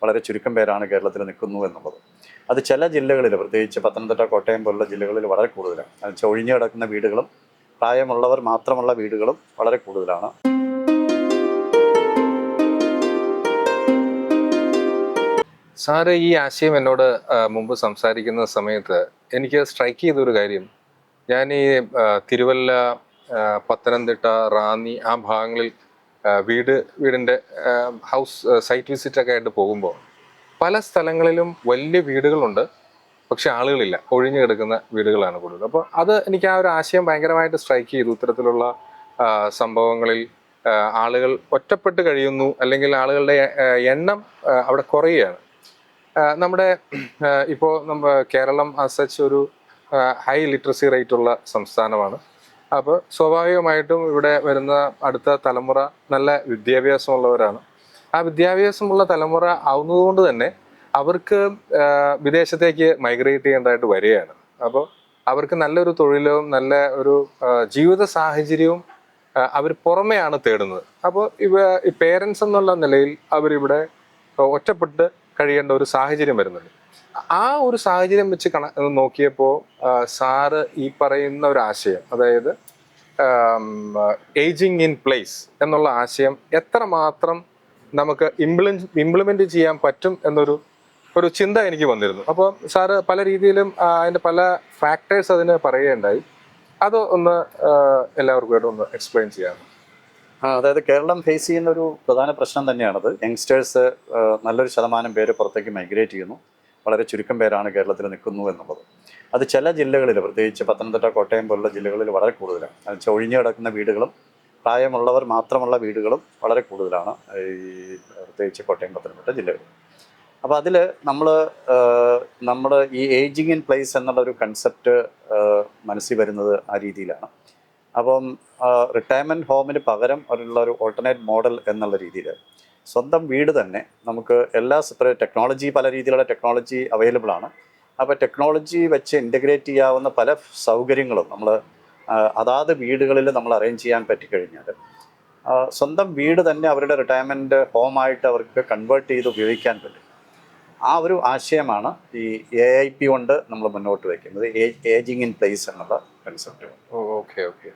വളരെ ചുരുക്കം പേരാണ് കേരളത്തിൽ നിൽക്കുന്നു എന്നുള്ളത്. അത് ചില ജില്ലകളിൽ, പ്രത്യേകിച്ച് പത്തനംതിട്ട, കോട്ടയം പോലുള്ള ജില്ലകളിൽ വളരെ കൂടുതലാണ്. അത് ഒഴിഞ്ഞു കിടക്കുന്ന വീടുകളും പ്രായമുള്ളവർ മാത്രമുള്ള വീടുകളും വളരെ കൂടുതലാണ്. സാറ് ഈ ആശയം എന്നോട് മുമ്പ് സംസാരിക്കുന്ന സമയത്ത് എനിക്ക് സ്ട്രൈക്ക് ചെയ്തൊരു കാര്യം, ഞാൻ ഈ തിരുവല്ല, പത്തനംതിട്ട, റാന്നി ആ ഭാഗങ്ങളിൽ വീടിൻ്റെ ഹൗസ് സൈറ്റ് വിസിറ്റൊക്കെ ആയിട്ട് പോകുമ്പോൾ പല സ്ഥലങ്ങളിലും വലിയ വീടുകളുണ്ട്, പക്ഷെ ആളുകളില്ല, ഒഴിഞ്ഞു കിടക്കുന്ന വീടുകളാണ് കൂടുതൽ. അപ്പോൾ അത് എനിക്ക് ആ ഒരു ആശയം ഭയങ്കരമായിട്ട് സ്ട്രൈക്ക് ചെയ്തു. ഇത്തരത്തിലുള്ള സംഭവങ്ങളിൽ ആളുകൾ ഒറ്റപ്പെട്ട് കഴിയുന്നു, അല്ലെങ്കിൽ ആളുകളുടെ എണ്ണം അവിടെ കുറയുകയാണ്. നമ്മുടെ ഇപ്പോൾ കേരളം ആസ് സച്ച് ഒരു ഹൈ ലിറ്ററസി റേറ്റ് ഉള്ള സംസ്ഥാനമാണ്. അപ്പോൾ സ്വാഭാവികമായിട്ടും ഇവിടെ വരുന്ന അടുത്ത തലമുറ നല്ല വിദ്യാഭ്യാസമുള്ളവരാണ്. ആ വിദ്യാഭ്യാസമുള്ള തലമുറ ആവുന്നതുകൊണ്ട് തന്നെ അവർക്ക് വിദേശത്തേക്ക് മൈഗ്രേറ്റ് ചെയ്യേണ്ടതായിട്ട് വരികയാണ്. അപ്പോൾ അവർക്ക് നല്ലൊരു തൊഴിലും നല്ല ഒരു ജീവിത സാഹചര്യവും അവർ പുറമെയാണ് തേടുന്നത്. അപ്പോൾ ഈ പേരൻസ് എന്നുള്ള നിലയിൽ അവരിവിടെ ഒറ്റപ്പെട്ട് കഴിയേണ്ട ഒരു സാഹചര്യം വരുന്നുണ്ട്. ആ ഒരു സാഹചര്യം വെച്ച് നോക്കിയപ്പോൾ സാറ് ഈ പറയുന്ന ഒരു ആശയം, അതായത് ഏജിങ് ഇൻ പ്ലേസ് എന്നുള്ള ആശയം എത്രമാത്രം നമുക്ക് ഇംപ്ലിമെന്റ് ചെയ്യാൻ പറ്റും എന്നൊരു ചിന്ത എനിക്ക് വന്നിരുന്നു. അപ്പോൾ സാറ് പല രീതിയിലും അതിൻ്റെ പല ഫാക്ടേഴ്സ് അതിന് പറയുകയുണ്ടായി. അത് ഒന്ന് എല്ലാവർക്കും ഒന്ന് എക്സ്പ്ലെയിൻ ചെയ്യാം. അതായത് കേരളം ഫേസ് ചെയ്യുന്ന ഒരു പ്രധാന പ്രശ്നം തന്നെയാണത്. യങ്സ്റ്റേഴ്സ് നല്ലൊരു ശതമാനം പേര് പുറത്തേക്ക് മൈഗ്രേറ്റ് ചെയ്യുന്നു, വളരെ ചുരുക്കം പേരാണ് കേരളത്തിൽ നിൽക്കുന്നു എന്നുള്ളത്. അത് ചില ജില്ലകളിൽ, പ്രത്യേകിച്ച് പത്തനംതിട്ട, കോട്ടയം പോലുള്ള ജില്ലകളിൽ വളരെ കൂടുതലാണ്. അത് ഒഴിഞ്ഞു കിടക്കുന്ന വീടുകളും പ്രായമുള്ളവർ മാത്രമുള്ള വീടുകളും വളരെ കൂടുതലാണ്, ഈ പ്രത്യേകിച്ച് കോട്ടയം, പത്തനംതിട്ട ജില്ലകളിൽ. അപ്പോൾ അതിൽ നമ്മൾ ഈ ഏജിങ് ഇൻ പ്ലേസ് എന്നുള്ളൊരു കൺസെപ്റ്റ് മനസ്സിൽ വരുന്നത് ആ രീതിയിലാണ്. അപ്പം റിട്ടയർമെൻറ്റ് ഹോമിന് പകരം ഉള്ള ഒരു ഓൾട്ടർനേറ്റ് മോഡൽ എന്നുള്ള രീതിയിൽ സ്വന്തം വീട് തന്നെ നമുക്ക് ടെക്നോളജി, പല രീതിയിലുള്ള ടെക്നോളജി അവൈലബിൾ ആണ്. അപ്പോൾ ടെക്നോളജി വെച്ച് ഇൻ്റഗ്രേറ്റ് ചെയ്യാവുന്ന പല സൗകര്യങ്ങളും നമ്മൾ അതാത് വീടുകളിൽ നമ്മൾ അറേഞ്ച് ചെയ്യാൻ പറ്റിക്കഴിഞ്ഞാൽ സ്വന്തം വീട് തന്നെ അവരുടെ റിട്ടയർമെൻറ്റ് ഹോമായിട്ട് അവർക്ക് കൺവേർട്ട് ചെയ്ത് ഉപയോഗിക്കാൻ പറ്റും. ആ ഒരു ആശയമാണ് ഈ AIP കൊണ്ട് നമ്മൾ മുന്നോട്ട് വയ്ക്കുന്നത്, ഏജിങ് ഇൻ പ്ലേസ് എന്നുള്ള കൺസെപ്റ്റ്. ഓക്കെ.